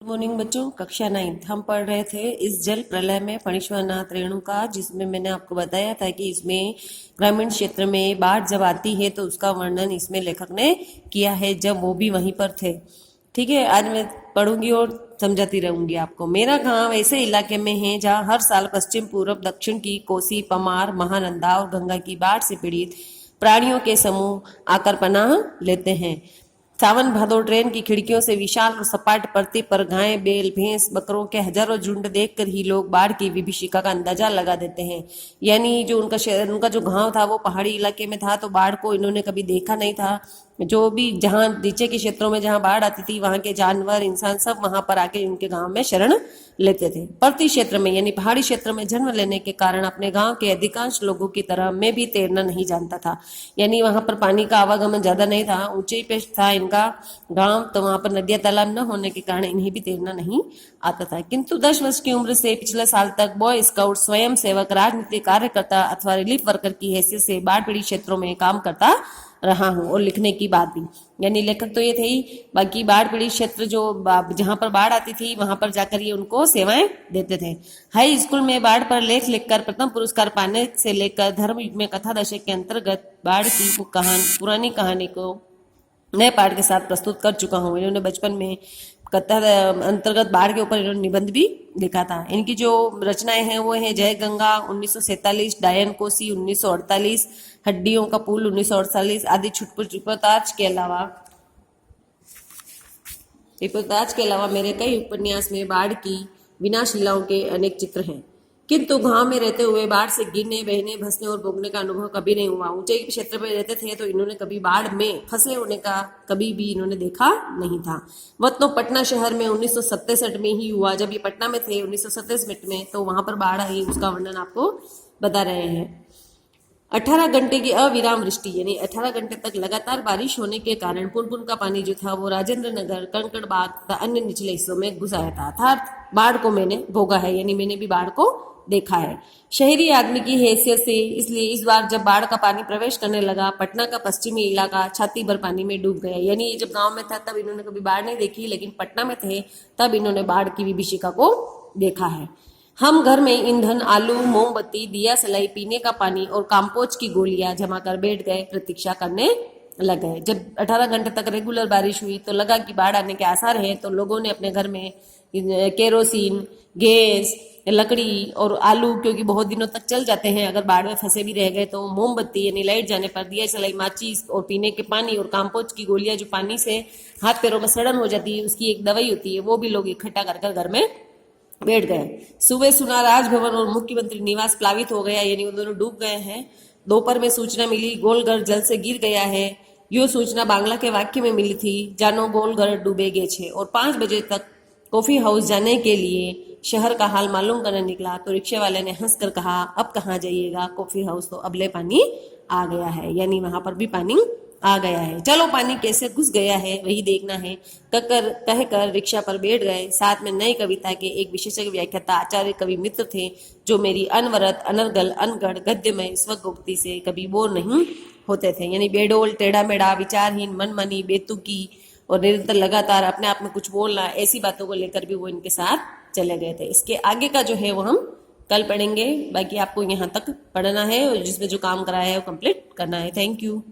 Good morning बच्चों। कक्षा 9 हम पढ़ रहे थे इस जल प्रलय में फणीश्वरनाथ रेणुका, जिसमें मैंने आपको बताया था कि इसमें ग्रामीण क्षेत्र में बाढ़ जब आती है तो उसका वर्णन इसमें लेखक ने किया है, जब वो भी वहीं पर थे। ठीक है, आज मैं पढ़ूंगी और समझाती रहूंगी आपको। मेरा गांव ऐसे इलाके में है जहां हर साल पश्चिम पूर्व दक्षिण की कोसी, पमार, महानंदा और गंगा की बाढ़ से पीड़ित प्राणियों के समूह आकर पनाह लेते हैं। सावन भादो ट्रेन की खिड़कियों से विशाल और सपाट परती पर गाय, बैल, भैंस, बकरों के हजारों झुंड देखकर ही लोग बाढ़ की विभीषिका का अंदाजा लगा देते हैं। यानी जो उनका शहर, उनका जो गांव था वो पहाड़ी इलाके में था, तो बाढ़ को इन्होंने कभी देखा नहीं था। जो भी जहां नीचे के क्षेत्रों में जहां बाढ़ आती थी, वहां के जानवर, इंसान सब वहां पर आके उनके गांव में शरण लेते थे। पर्वतीय क्षेत्र में यानी पहाड़ी क्षेत्र में जन्म लेने के कारण अपने गांव के अधिकांश लोगों की तरह मैं भी तैरना नहीं जानता था। यानी वहां पर पानी का आवागमन ज्यादा नहीं था, ऊंचाई पे था इनका गांव, तो वहां पर नदियां तालाब न होने के कारण इन्हें भी तैरना नहीं आता था। किंतु 10 वर्ष की उम्र से पिछले साल तक बॉय स्काउट, स्वयं सेवक, राजनीतिक कार्यकर्ता अथवा रिलीफ वर्कर की हैसियत से बाढ़ पीड़ित क्षेत्रों में काम करता रहा हूं। और लिखने की बात भी, यानी लेखक तो ये थे ही, बाकी बाढ़ पीड़ित क्षेत्र जो जहां पर बाढ़ आती थी वहां पर जाकर ये उनको सेवाएं देते थे। हाई स्कूल में बाढ़ पर लेख लिखकर प्रथम पुरस्कार पाने से लेकर धर्म युग में कथा दशक के अंतर्गत बाढ़ की पुरानी कहानी को नए पाठ के साथ प्रस्तुत कर चुका हूँ। इन्होंने बचपन में कथा अंतर्गत बाढ़ के ऊपर इन्होंने निबंध भी लिखा था। इनकी जो रचनाएं हैं वो है जय गंगा 1947, डायन कोसी 1948, हड्डियों का पुल 1948 आदि। रिपोर्ताज के अलावा मेरे कई उपन्यास में बाढ़ की विनाशलीलाओं के अनेक चित्र हैं, किंतु गांव में रहते हुए बाढ़ से गिरने, बहने, भसने और भोगने का अनुभव कभी नहीं हुआ। ऊंचाई के क्षेत्र में रहते थे तो इन्होंने कभी बाढ़ में फंसे होने का कभी भी इन्होंने देखा नहीं था। वह तो पटना शहर में 1967 में ही हुआ। जब ये पटना में थे 1967 में, तो वहां पर बाढ़ आई, उसका वर्णन आपको बता रहे हैं। 18 घंटे की अविराम वृष्टि यानी 18 घंटे तक लगातार बारिश होने के कारण पुनपुन का पानी जो था वो राजेंद्र नगर, कंकड़बाग तथा अन्य निचले हिस्सों में घुस आया था। अर्थात बाढ़ को मैंने भोगा है, यानी मैंने भी बाढ़ को देखा है शहरी आदमी की हैसियत से। इसलिए इस बार जब बाढ़ का पानी प्रवेश करने लगा, पटना का पश्चिमी इलाका छाती भर पानी में डूब गया। यानी जब गांव में था तब इन्होंने कभी बाढ़ नहीं देखी, लेकिन पटना में थे तब इन्होंने बाढ़ की विभीषिका को देखा है। हम घर में ईंधन, आलू, मोमबत्ती, दिया सलाई, पीने का पानी और काम्पोज की गोलियां जमा कर बैठ गए, प्रतीक्षा करने लग गए। जब 18 घंटे तक रेगुलर बारिश हुई तो लगा कि बाढ़ आने के आसार हैं, तो लोगों ने अपने घर में केरोसिन, गैस, लकड़ी और आलू, क्योंकि बहुत दिनों तक चल जाते हैं अगर बाढ़ में फंसे भी रह गए, तो मोमबत्ती यानी लाइट जाने पर, दिया सलाई, माचिस और पीने के पानी और काम्पोज की गोलियां जो पानी से हाथ पैरों में सड़न हो जाती है, उसकी एक दवाई होती है, वो भी लोग इकट्ठा कर घर में बैठ गए। सुबह सुना राजभवन और मुख्यमंत्री निवास प्लावित हो गया, यानी वो दोनों डूब गए हैं। दोपहर में सूचना मिली गोलघर जल से गिर गया है। यो सूचना बांग्ला के वाक्य में मिली थी, जानो गोलघर डूबे गे छे। और 5 बजे तक कॉफी हाउस जाने के लिए शहर का हाल मालूम करने निकला तो रिक्शे वाले ने हंसकर कहा, अब कहाँ जाइएगा, कॉफी हाउस तो अबले पानी आ गया है। यानी वहां पर भी पानी आ गया है, चलो पानी कैसे घुस गया है वही देखना है, कहकर रिक्शा पर बैठ गए। साथ में नई कविता के एक विशेषज्ञ व्याख्याता आचार्य कवि मित्र थे, जो मेरी अनवरत, अनर्गल, अनगढ़ गद्यमय स्वगोक्ति से कभी बोर नहीं होते थे। यानी बेडोल, टेढ़ा मेढ़ा, विचारहीन, मनमानी, बेतुकी और निरंतर लगातार अपने आप में कुछ बोलना, ऐसी बातों को लेकर भी वो इनके साथ चले गए थे। इसके आगे का जो है वो हम कल पढ़ेंगे। बाकी आपको यहाँ तक पढ़ना है और जिसमें जो काम कराया है वो कंप्लीट करना है। Thank you.